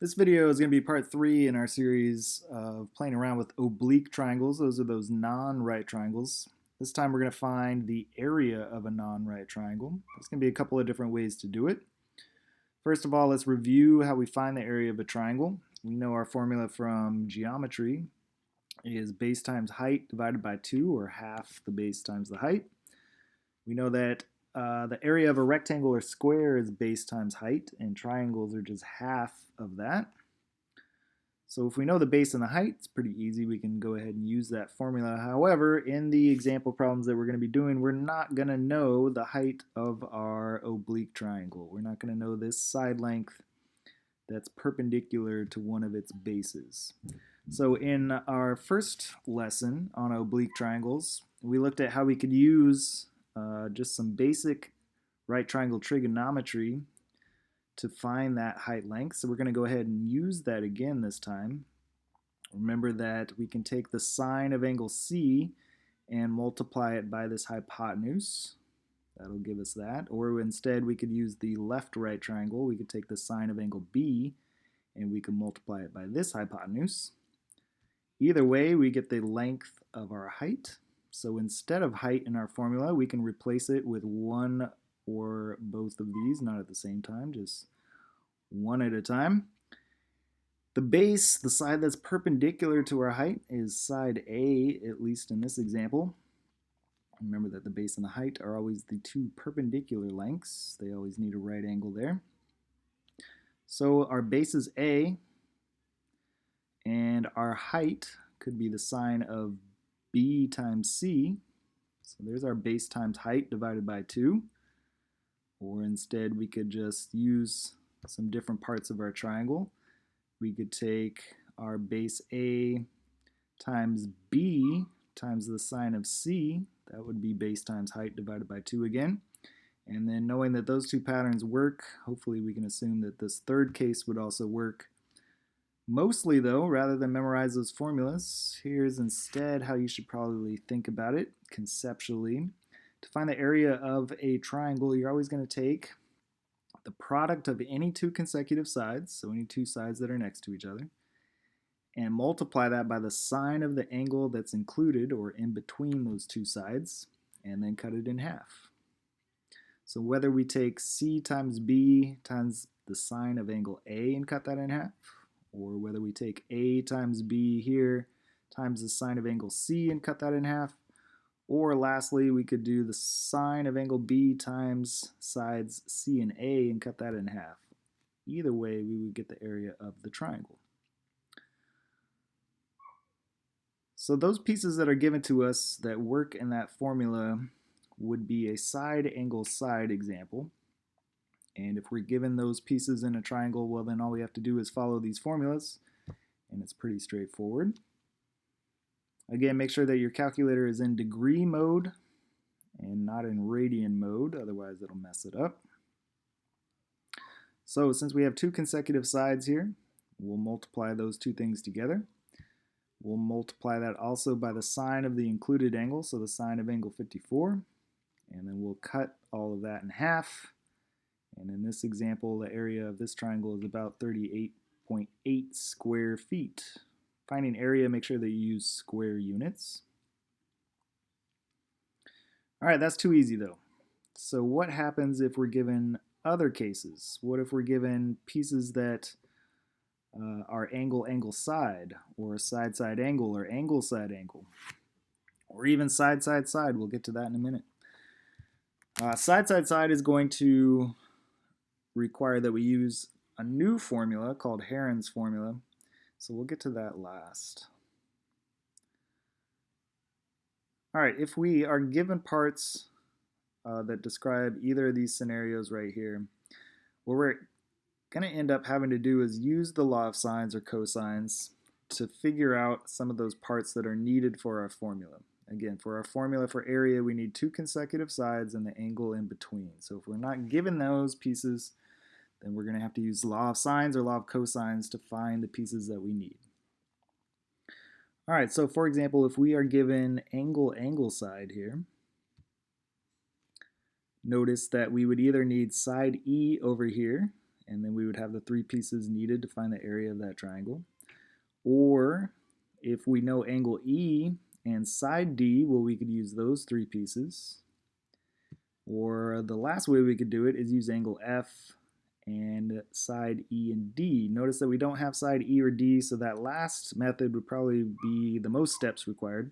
This video is going to be part 3 in our series of playing around with oblique triangles. Those are those non-right triangles. This time we're going to find the area of a non-right triangle. There's going to be a couple of different ways to do it. First of all, let's review how we find the area of a triangle. We know our formula from geometry is base times height divided by 2, or half the base times the height. We know that the area of a rectangle or square is base times height, and triangles are just half of that. So if we know the base and the height, it's pretty easy. We can go ahead and use that formula. However, in the example problems that we're going to be doing, we're not going to know the height of our oblique triangle. We're not going to know this side length that's perpendicular to one of its bases. So in our first lesson on oblique triangles, we looked at how we could use just some basic right triangle trigonometry to find that height length. So we're going to go ahead and use that again this time. Remember that we can take the sine of angle C and multiply it by this hypotenuse. That'll give us that. Or instead we could use the left right triangle. We could take the sine of angle B and we can multiply it by this hypotenuse. Either way, we get the length of our height. So instead of height in our formula, we can replace it with one or both of these, not at the same time, just one at a time. The base, the side that's perpendicular to our height, is side A, at least in this example. Remember that the base and the height are always the two perpendicular lengths. They always need a right angle there. So our base is A, and our height could be the sine of B times C. So there's our base times height divided by 2. Or instead we could just use some different parts of our triangle. We could take our base A times B times the sine of C. That would be base times height divided by 2 again. And then knowing that those two patterns work, hopefully we can assume that this third case would also work. Mostly though, rather than memorize those formulas, here's instead how you should probably think about it conceptually. To find the area of a triangle, you're always going to take the product of any two consecutive sides, so any two sides that are next to each other, and multiply that by the sine of the angle that's included or in between those two sides, and then cut it in half. So whether we take C times B times the sine of angle A and cut that in half, or whether we take A times B here times the sine of angle C and cut that in half, or lastly, we could do the sine of angle B times sides C and A and cut that in half. Either way, we would get the area of the triangle. So those pieces that are given to us that work in that formula would be a side angle side example. And if we're given those pieces in a triangle, well then all we have to do is follow these formulas, and it's pretty straightforward. Again, make sure that your calculator is in degree mode and not in radian mode, otherwise it'll mess it up. So since we have two consecutive sides here, we'll multiply those two things together. We'll multiply that also by the sine of the included angle, so the sine of angle 54, and then we'll cut all of that in half. And in this example, the area of this triangle is about 38.8 square feet. Finding area, make sure that you use square units. All right, that's too easy though. So what happens if we're given other cases? What if we're given pieces that are angle side, or side angle, or angle side angle, or even side side? We'll get to that in a minute. Side is going to require that we use a new formula called Heron's formula. So we'll get to that last. All right, if we are given parts that describe either of these scenarios right here, what we're going to end up having to do is use the law of sines or cosines to figure out some of those parts that are needed for our formula. Again, for our formula for area, we need two consecutive sides and the angle in between. So if we're not given those pieces, then we're going to have to use the law of sines or law of cosines to find the pieces that we need. All right, so for example, if we are given angle side here, notice that we would either need side E over here and then we would have the 3 pieces needed to find the area of that triangle. Or if we know angle E and side D, well, we could use those 3 pieces. Or the last way we could do it is use angle F and side E and D. Notice that we don't have side E or D, so that last method would probably be the most steps required.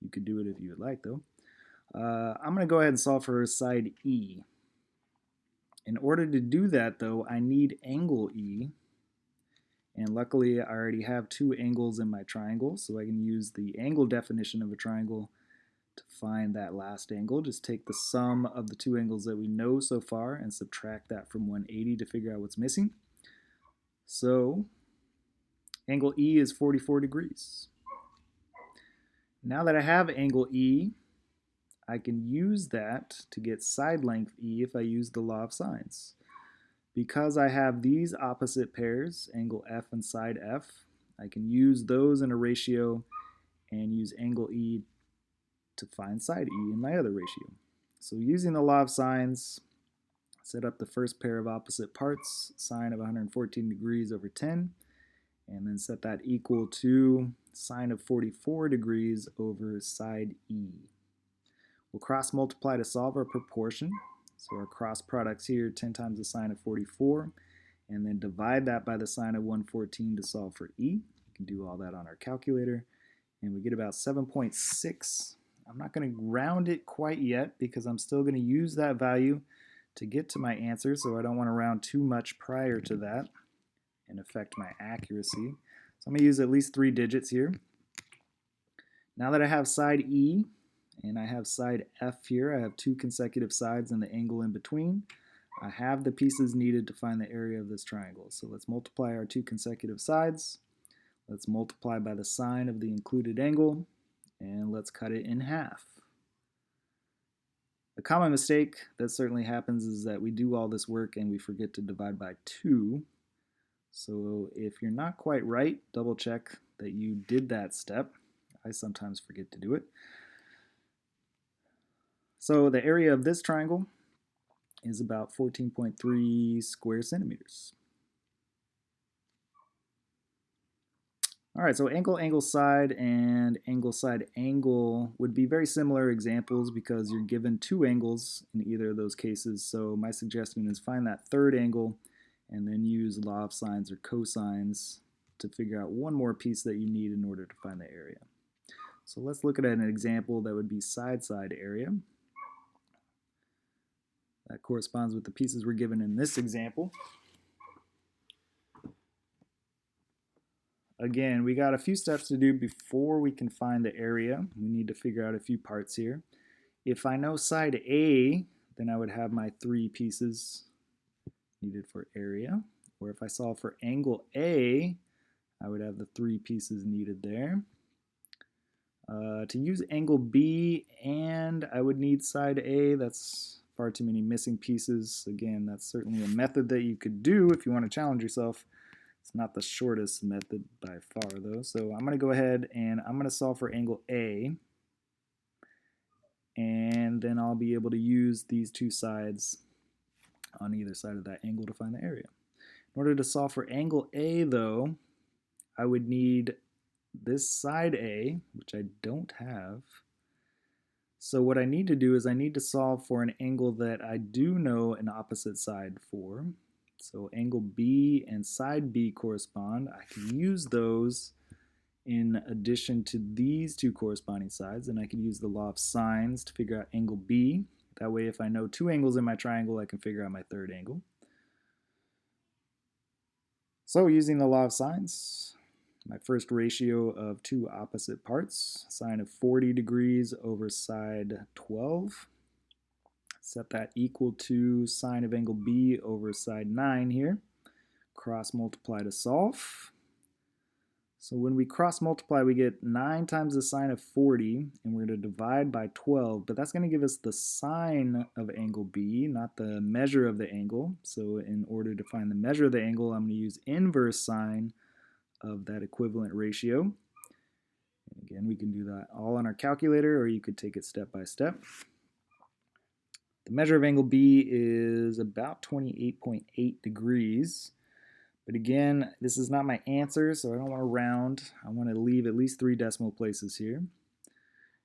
You could do it if you would like, though. I'm going to go ahead and solve for side E. In order to do that, though, I need angle E. And luckily, I already have 2 angles in my triangle, so I can use the angle definition of a triangle to find that last angle. Just take the sum of the 2 angles that we know so far and subtract that from 180 to figure out what's missing. So angle E is 44 degrees. Now that I have angle E, I can use that to get side length E if I use the law of sines. Because I have these opposite pairs, angle F and side F, I can use those in a ratio and use angle E to find side E in my other ratio. So using the law of sines, set up the first pair of opposite parts, sine of 114 degrees over 10, and then set that equal to sine of 44 degrees over side E. We'll cross multiply to solve our proportion. So our cross products here, 10 times the sine of 44, and then divide that by the sine of 114 to solve for E. We can do all that on our calculator, and we get about 7.6. I'm not going to round it quite yet because I'm still going to use that value to get to my answer, so I don't want to round too much prior to that and affect my accuracy. So I'm going to use at least 3 digits here. Now that I have side E and I have side F here, I have 2 consecutive sides and the angle in between. I have the pieces needed to find the area of this triangle. So let's multiply our 2 consecutive sides. Let's multiply by the sine of the included angle, and let's cut it in half. A common mistake that certainly happens is that we do all this work and we forget to divide by 2. So if you're not quite right, double check that you did that step. I sometimes forget to do it. So the area of this triangle is about 14.3 square centimeters. All right, so angle, angle, side, and angle, side, angle would be very similar examples because you're given 2 angles in either of those cases. So my suggestion is find that third angle and then use law of sines or cosines to figure out one more piece that you need in order to find the area. So let's look at an example that would be side-side area. That corresponds with the pieces we're given in this example. Again, we got a few steps to do before we can find the area. We need to figure out a few parts here. If I know side A, then I would have my 3 pieces needed for area. Or if I solve for angle A, I would have the 3 pieces needed there. To use angle B, and I would need side A. That's far too many missing pieces. Again, that's certainly a method that you could do if you want to challenge yourself. It's not the shortest method by far, though. So I'm going to go ahead and I'm going to solve for angle A. And then I'll be able to use these 2 sides on either side of that angle to find the area. In order to solve for angle A, though, I would need this side A, which I don't have. So what I need to do is I need to solve for an angle that I do know an opposite side for. So angle B and side B correspond. I can use those in addition to these 2 corresponding sides, and I can use the law of sines to figure out angle B. That way, if I know 2 angles in my triangle, I can figure out my third angle. So using the law of sines, my first ratio of 2 opposite parts, sine of 40 degrees over side 12. Set that equal to sine of angle B over side 9 here. Cross multiply to solve. So when we cross multiply, we get 9 times the sine of 40, and we're going to divide by 12, but that's going to give us the sine of angle B, not the measure of the angle. So in order to find the measure of the angle, I'm going to use inverse sine of that equivalent ratio. And again, we can do that all on our calculator, or you could take it step by step. The measure of angle B is about 28.8 degrees. But again, this is not my answer, so I don't want to round. I want to leave at least 3 decimal places here.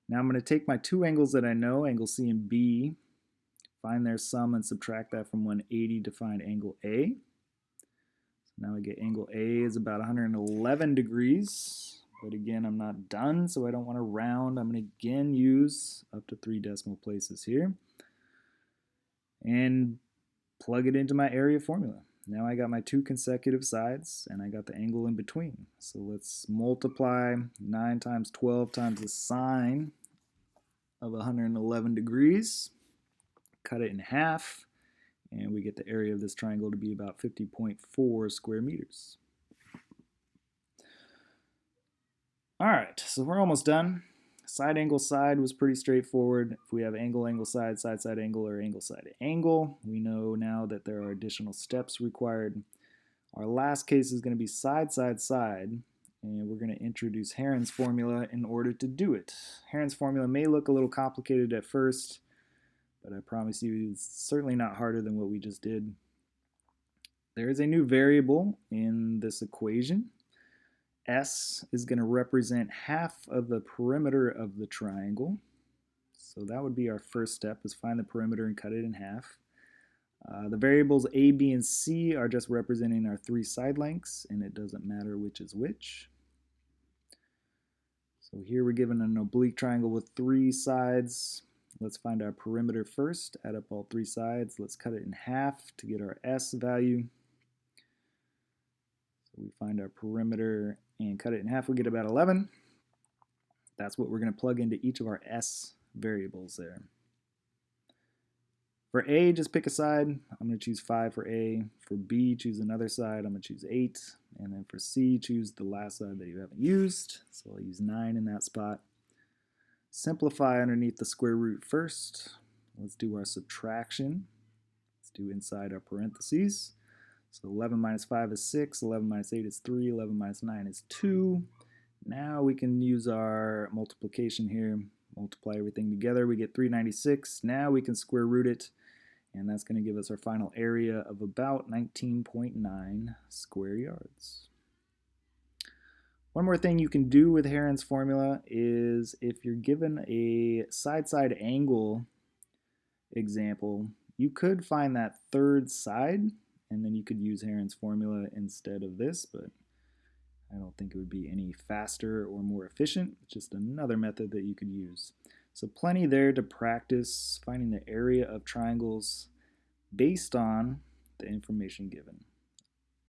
Now I'm going to take my two angles that I know, angle C and B, find their sum and subtract that from 180 to find angle A. So now I get angle A is about 111 degrees. But again, I'm not done, so I don't want to round. I'm going to again use up to 3 decimal places here and plug it into my area formula. Now I got my 2 consecutive sides and I got the angle in between. So let's multiply 9 times 12 times the sine of 111 degrees, cut it in half, and we get the area of this triangle to be about 50.4 square meters. All right, so we're almost done. Side angle side was pretty straightforward. If we have angle, angle side, side side angle, or angle side angle, we know now that there are additional steps required. Our last case is going to be side side side, and we're going to introduce Heron's formula in order to do it. Heron's formula may look a little complicated at first, but I promise you it's certainly not harder than what we just did. There is a new variable in this equation. S is going to represent half of the perimeter of the triangle. So that would be our first step, is find the perimeter and cut it in half. The variables A, B, and C are just representing our 3 side lengths, and it doesn't matter which is which. So here we're given an oblique triangle with 3 sides. Let's find our perimeter first, add up all 3 sides. Let's cut it in half to get our S value. So we find our perimeter and cut it in half, we get about 11. That's what we're going to plug into each of our S variables there. For A, just pick a side. I'm going to choose 5 for A. For B, choose another side. I'm going to choose 8. And then for C, choose the last side that you haven't used. So I'll use 9 in that spot. Simplify underneath the square root first. Let's do our subtraction. Let's do inside our parentheses. So 11 minus 5 is 6, 11 minus 8 is 3, 11 minus 9 is 2. Now we can use our multiplication here, multiply everything together, we get 396. Now we can square root it, and that's going to give us our final area of about 19.9 square yards. One more thing you can do with Heron's formula is if you're given a side-side angle example, you could find that third side, and then you could use Heron's formula instead of this, but I don't think it would be any faster or more efficient. It's just another method that you could use. So plenty there to practice finding the area of triangles based on the information given.